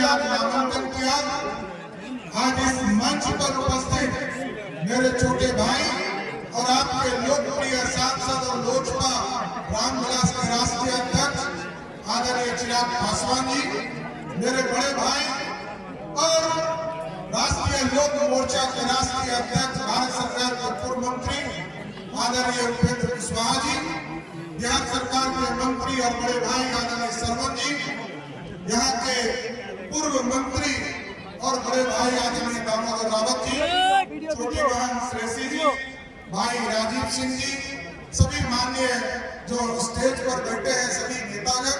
ने आज नामांकन किया। आज इस मंच पर उपस्थित मेरे छोटे भाई और आपके लोकप्रिय सांसद और लोजपा रामविलास के राष्ट्रीय अध्यक्ष आदरणीय चिराग पासवान जी, मेरे बड़े भाई और राष्ट्रीय लोक मोर्चा के राष्ट्रीय अध्यक्ष भारत सरकार के पूर्व मंत्री आदरणीय उपेंद्र कुशवाहा जी, बिहार सरकार के मंत्री और बड़े भाई आदरणीय सरवन जी, यहाँ के पूर्व मंत्री और बड़े भाई आदरणीय दामोदर रावत जी, छोटी बहन श्रेषी जी, भाई राजीव सिंह जी, सभी माननीय जो स्टेज पर बैठे हैं सभी नेतागण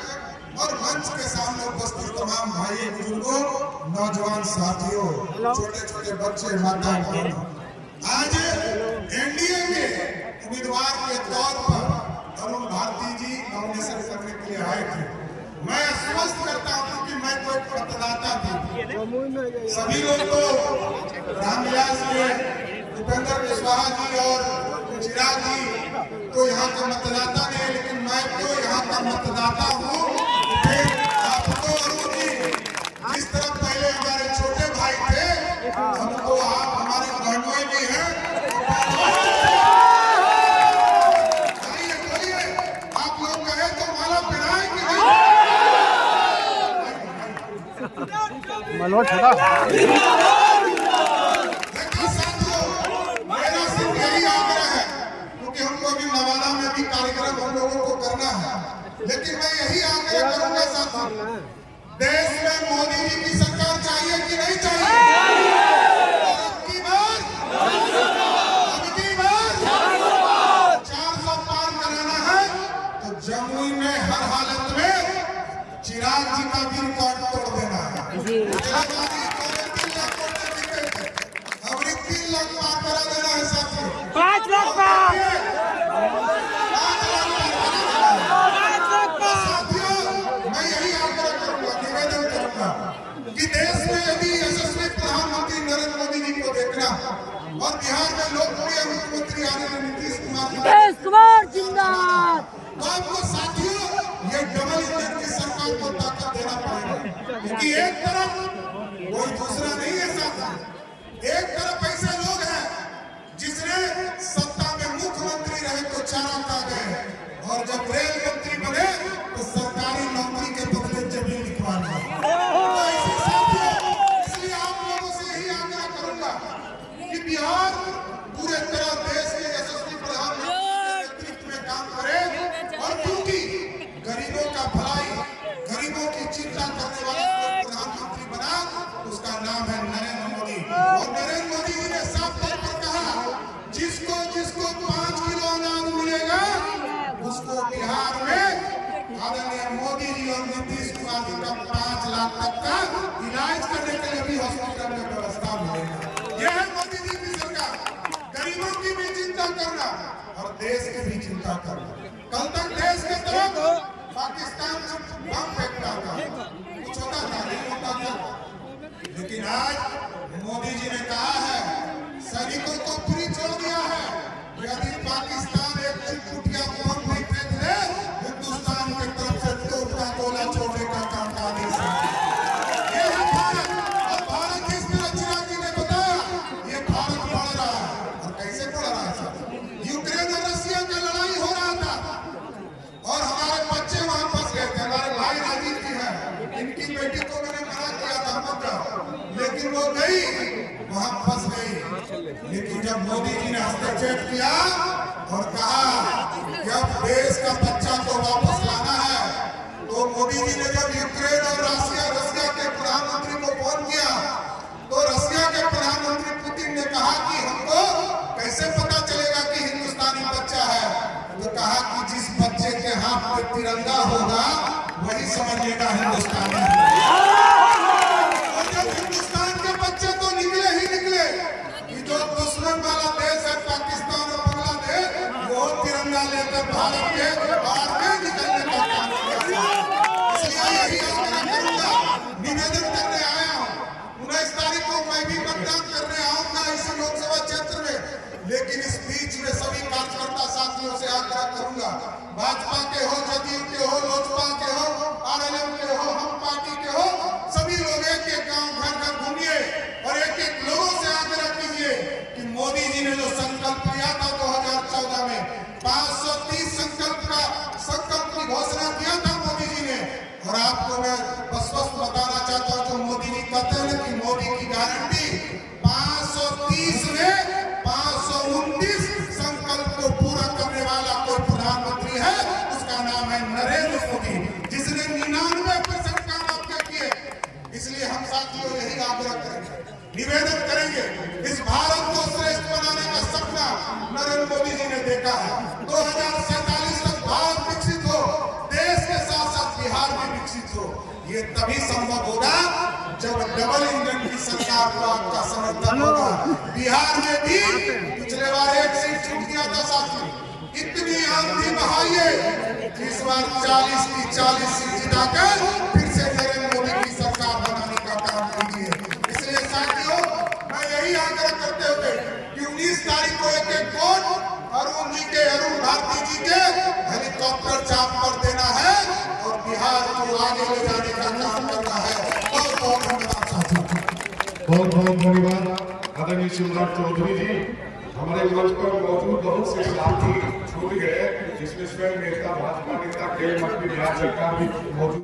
और मंच के सामने उपस्थित तमाम भाई बुजुर्गों, नौजवान साथियों, छोटे छोटे बच्चे, माता बहनों, आज एनडीए के उम्मीदवार के तौर पर अरुण भारती जी नॉमिनेशन करने के लिए आए थे। मैं आश्वस्त करता हूं कि मैं कोई मतदाता थी। सभी लोग तो रामविलास के उपेंद्र कुशवाहा जी और चिराग जी तो यहाँ का मतदाता नहीं, लेकिन मैं तो यहाँ का मतदाता हूँ। आपको अरुण जी जिस तरह पहले हमारे छोटे भाई थे, हमको आप हमारे बहनों भी हैं। आप लोग कहे तो माला पहनाए कि नहीं? मलवा छोटा मेरा सिर्फ यही आग्रह है, क्योंकि हमको अभी नवादा में भी कार्यक्रम हम लोगों को करना है, लेकिन मैं यही आग्रह करूंगा साथियों, देश में मोदी जी की सरकार चाहिए कि नहीं चाहिए? और अब की बार 400 पार कराना है तो जमुई में हर हालत में चिराग जी का भी रिकॉर्ड तोड़ देना है। 3 लाख पार करा देना है साथियों। 5 लाख पार। साथियों, मैं यही आग्रह करूंगा, निवेदन करूंगा कि देश में यदि यशस्वी प्रधानमंत्री नरेंद्र मोदी जी को देखना और बिहार में लोकप्रिय मुख्यमंत्री आदरणीय नीतीश कुमार जिंदाबाद, तो आपको साथियों ये डबल इंजन की सरकार को ताकत देना पड़ेगा, क्योंकि एक तरफ कोई दूसरा नहीं है साथी, एक तरफ ऐसे लोग हैं जिसने सत्ता में मुख्यमंत्री रहे तो चारा खा गए और जब रेल मंत्री बने तो सरकारी नौकरी के बदले जमीन लिखवा दी। तो ऐसे साथियों, इसलिए आप लोगों से यही आग्रह करूंगा कि बिहार पूरे तरह देश के यशस्वी प्रधानमंत्री के नेतृत्व में काम करे, और क्योंकि गरीबों का भलाई, गरीबों की चिंता करने वाला प्रधानमंत्री बना, उसका नाम है नरेंद्र मोदी। और नरेंद्र मोदी जी ने साफ तौर पर कहा, जिसको 5 किलो अनाज मिलेगा उसको बिहार में आदरणीय मोदी जी और नीतीश कुमार जी का 5 लाख तक का इलाज करने के लिए भी हॉस्पिटल में व्यवस्था मिलेगा। यह है मोदी जी की सरकार, गरीबों की भी चिंता करना और देश की भी चिंता करना। कल तक देश के तरफ पाकिस्तान बम फेंकता था, कुछ होता था नहीं होता था, लेकिन आज मोदी जी ने कहा है, सैनिकों को फ्री छोड़ दिया है, यदि पाकिस्तान एक चिटकुटिया बम नहीं फेंक दे, हिंदुस्तान की तरफ से तो उसका गोला छोड़ने का काम आदेश है। ये है भारत, और भारत जिस तरह चिराग जी ने बताया, ये भारत बढ़ रहा है। और कैसे बढ़ रहा है साहब? यूक्रेन और रशिया का लड़ाई हो रहा था और हमारे बच्चे वहां फंस गए थे। हमारे भाई राजीव जी हैं, इनकी बेटी को मैंने मना किया था मत जाओ, लेकिन वो गई, वहां फंस गई। लेकिन जब मोदी जी ने हस्तक्षेप किया और कहा कि अब देश का बच्चा को वापस लाना है, तो मोदी जी ने जब यूक्रेन और रशिया के प्रधानमंत्री को फोन किया, तो रशिया के प्रधानमंत्री पुतिन ने कहा कि हमको कैसे पता चलेगा कि हिंदुस्तानी बच्चा है? तो कहा कि जिस बच्चे के हाथ में तिरंगा होगा वही समझिएगा हिंदुस्तानी है। और जब हिंदुस्तान के बच्चे तो निकले ही निकले, कि जो दुश्मन वाला देश है पाकिस्तान और बांग्लादेश, वो तिरंगा लेकर भारत के बाहर में निकलने का काम किया। इसलिए यही आग्रह करूंगा, निवेदन करने आया हूँ। 19 तारीख को मैं भी मतदान करने आऊंगा इसी लोकसभा क्षेत्र में, लेकिन इस बीच में सभी कार्यकर्ता साथियों से आग्रह करूंगा, भाजपा के हो, जदयू के हो, लोजपा के हो, आरएलएम के हो, हम पार्टी के हो, सभी लोग एक संकल्प लिया था 2014 में, 530 संकल्प की घोषणा किया था मोदी जी ने। और आपको मैं स्पष्ट बताना चाहता हूं, जो मोदी जी कहते हैं कि मोदी की गारंटी, 530 में 529 संकल्प को पूरा करने वाला कोई प्रधानमंत्री है, उसका नाम है नरेंद्र मोदी, जिसने 99% काम आपके किए। इसलिए हम साथियों यही आग्रह करेंगे, निवेदन करेंगे, इस भारत को श्रेष्ठ बनाने का सपना नरेंद्र मोदी जी ने देखा है। 2047 तक भारत विकसित हो, देश के साथ साथ बिहार भी विकसित हो। ये तभी संभव होगा जब डबल इंजन की सरकार को आपका समर्थन होगा। बिहार में भी पिछले बार एक सीट छूट गया था साथी, इतनी आंधी बहाइए, इस बार 40 की 40 सीट जिताकर फिर से नरेंद्र मोदी की सरकार बनाने का काम कीजिए। इसलिए साथियों, मैं यही आग्रह करते हुए कि 19 तारीख को एक वोट अरुण जी के, अरुण भारती जी के हेलीकॉप्टर चाप पर देना है और बिहार को आगे ले जाने का काम करना है। बहुत बहुत धन्यवाद साथियों। बहुत बहुत धन्यवाद आदरणीय शिवराज चौधरी जी। हमारे मंच पर मौजूद बहुत से साथी छूट गए, जिसमें स्वयं नेता, भाजपा नेता के मंत्री बिहार सरकार भी मौजूद।